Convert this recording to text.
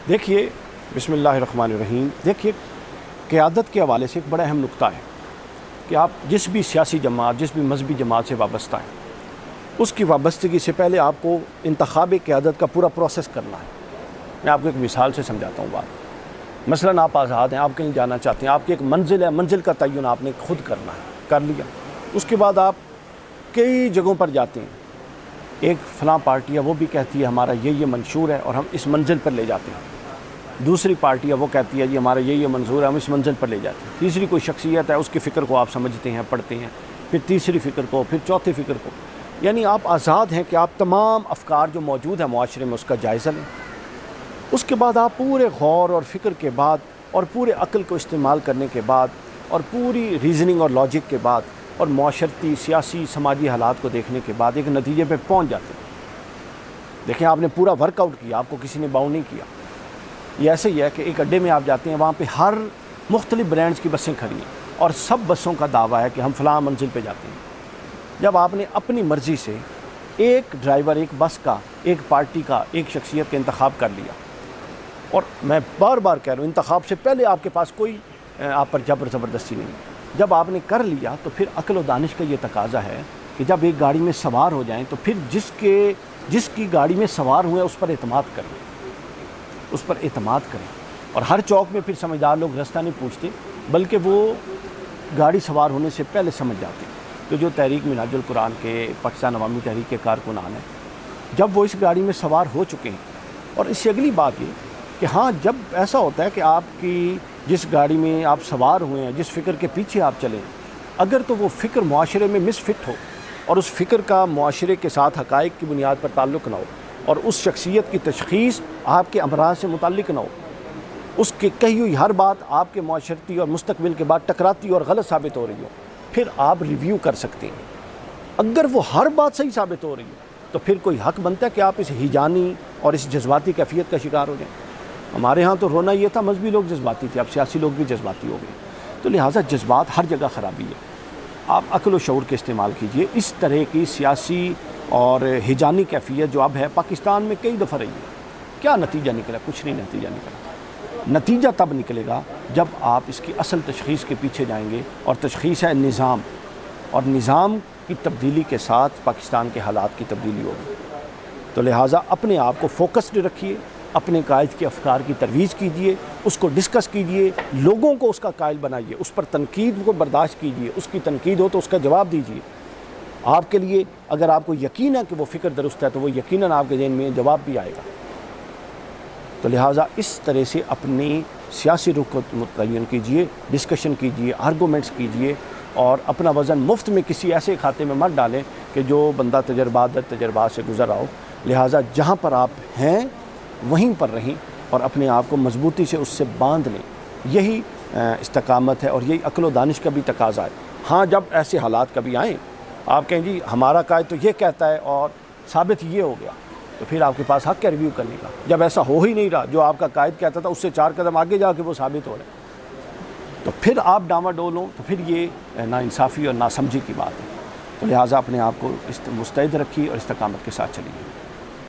دیکھیے بسم اللہ الرحمن الرحیم، دیکھیے قیادت کے حوالے سے ایک بڑا اہم نقطہ ہے کہ آپ جس بھی سیاسی جماعت، جس بھی مذہبی جماعت سے وابستہ ہیں، اس کی وابستگی سے پہلے آپ کو انتخاب قیادت کا پورا پروسیس کرنا ہے۔ میں آپ کو ایک مثال سے سمجھاتا ہوں بات۔ مثلاً آپ آزاد ہیں، آپ کہیں جانا چاہتے ہیں، آپ کی ایک منزل ہے، منزل کا تعین آپ نے خود کرنا ہے، کر لیا۔ اس کے بعد آپ کئی جگہوں پر جاتے ہیں، ایک فلاں پارٹی ہے وہ بھی کہتی ہے ہمارا یہ منشور ہے اور ہم اس منزل پر لے جاتے ہیں، دوسری پارٹی ہے وہ کہتی ہے جی ہمارا یہ منظور ہے، ہم اس منزل پر لے جاتے ہیں، تیسری کوئی شخصیت ہے، اس کی فکر کو آپ سمجھتے ہیں، پڑھتے ہیں، پھر تیسری فکر کو، پھر چوتھی فکر کو۔ یعنی آپ آزاد ہیں کہ آپ تمام افکار جو موجود ہیں معاشرے میں اس کا جائزہ لیں۔ اس کے بعد آپ پورے غور اور فکر کے بعد اور پورے عقل کو استعمال کرنے کے بعد اور پوری ریزننگ اور لاجک کے بعد اور معاشرتی، سیاسی، سماجی حالات کو دیکھنے کے بعد ایک نتیجے پہ پہنچ جاتے ہیں۔ دیکھیں آپ نے پورا ورک آؤٹ کیا، آپ کو کسی نے باؤنڈ نہیں کیا۔ یہ ایسے ہی ہے کہ ایک اڈے میں آپ جاتے ہیں، وہاں پہ ہر مختلف برانڈز کی بسیں کھڑی ہیں اور سب بسوں کا دعویٰ ہے کہ ہم فلاں منزل پہ جاتے ہیں۔ جب آپ نے اپنی مرضی سے ایک ڈرائیور، ایک بس کا، ایک پارٹی کا، ایک شخصیت کا انتخاب کر لیا، اور میں بار بار کہہ رہا ہوں انتخاب سے پہلے آپ کے پاس کوئی آپ پر جبر زبردستی نہیں، جب آپ نے کر لیا تو پھر عقل و دانش کا یہ تقاضا ہے کہ جب ایک گاڑی میں سوار ہو جائیں تو پھر جس کی گاڑی میں سوار ہوئے اس پر اعتماد کریں، اس پر اعتماد کریں۔ اور ہر چوک میں پھر سمجھدار لوگ راستہ نہیں پوچھتے بلکہ وہ گاڑی سوار ہونے سے پہلے سمجھ جاتے ہیں۔ تو جو تحریک منہاج القرآن کے پاکستان عوامی تحریک کے کارکنان ہیں، جب وہ اس گاڑی میں سوار ہو چکے ہیں، اور اس سے اگلی بات یہ کہ ہاں جب ایسا ہوتا ہے کہ آپ کی جس گاڑی میں آپ سوار ہوئے ہیں، جس فکر کے پیچھے آپ چلیں، اگر تو وہ فکر معاشرے میں مس فٹ ہو اور اس فکر کا معاشرے کے ساتھ حقائق کی بنیاد پر تعلق نہ ہو اور اس شخصیت کی تشخیص آپ کے امراض سے متعلق نہ ہو، اس کی کہی ہوئی ہر بات آپ کے معاشرتی اور مستقبل کے بعد ٹکراتی اور غلط ثابت ہو رہی ہو، پھر آپ ریویو کر سکتے ہیں۔ اگر وہ ہر بات صحیح ثابت ہو رہی ہے تو پھر کوئی حق بنتا ہے کہ آپ اس ہیجانی اور اس جذباتی کیفیت کا شکار ہو جائیں۔ ہمارے ہاں تو رونا یہ تھا مذہبی لوگ جذباتی تھے، اب سیاسی لوگ بھی جذباتی ہو گئے، تو لہٰذا جذبات ہر جگہ خرابی ہے۔ آپ عقل و شعور کے استعمال کیجئے۔ اس طرح کی سیاسی اور ہیجانی کیفیت جو اب ہے پاکستان میں کئی دفعہ رہی ہے، کیا نتیجہ نکلا؟ کچھ نہیں نتیجہ نکلا۔ نتیجہ تب نکلے گا جب آپ اس کی اصل تشخیص کے پیچھے جائیں گے، اور تشخیص ہے نظام، اور نظام کی تبدیلی کے ساتھ پاکستان کے حالات کی تبدیلی ہوگی۔ تو لہٰذا اپنے آپ کو فوکسڈ رکھیے، اپنے قائد کے افکار کی ترویج کیجئے، اس کو ڈسکس کیجئے، لوگوں کو اس کا قائل بنائیے، اس پر تنقید کو برداشت کیجئے، اس کی تنقید ہو تو اس کا جواب دیجئے۔ آپ کے لیے اگر آپ کو یقین ہے کہ وہ فکر درست ہے تو وہ یقیناً آپ کے ذہن میں جواب بھی آئے گا۔ تو لہٰذا اس طرح سے اپنی سیاسی رخ کو متعین کیجئے، ڈسکشن کیجئے، آرگومنٹس کیجئے، اور اپنا وزن مفت میں کسی ایسے کھاتے میں مت ڈالیں کہ جو بندہ تجربات سے گزر رہا ہو۔ لہٰذا جہاں پر آپ ہیں وہیں پر رہیں اور اپنے آپ کو مضبوطی سے اس سے باندھ لیں، یہی استقامت ہے اور یہی عقل و دانش کا بھی تقاضا ہے۔ ہاں جب ایسے حالات کبھی آئیں، آپ کہیں جی ہمارا قائد تو یہ کہتا ہے اور ثابت یہ ہو گیا، تو پھر آپ کے پاس حق ہے ریویو کرنے کا۔ جب ایسا ہو ہی نہیں رہا، جو آپ کا قائد کہتا تھا اس سے 4 قدم آگے جا کے وہ ثابت ہو رہا ہے، تو پھر آپ ڈاواڈول ہوں، تو پھر یہ ناانصافی اور ناسمجھی کی بات ہے۔ تو لہٰذا اپنے آپ کو مستعد رکھیے اور استقامت کے ساتھ چلیے۔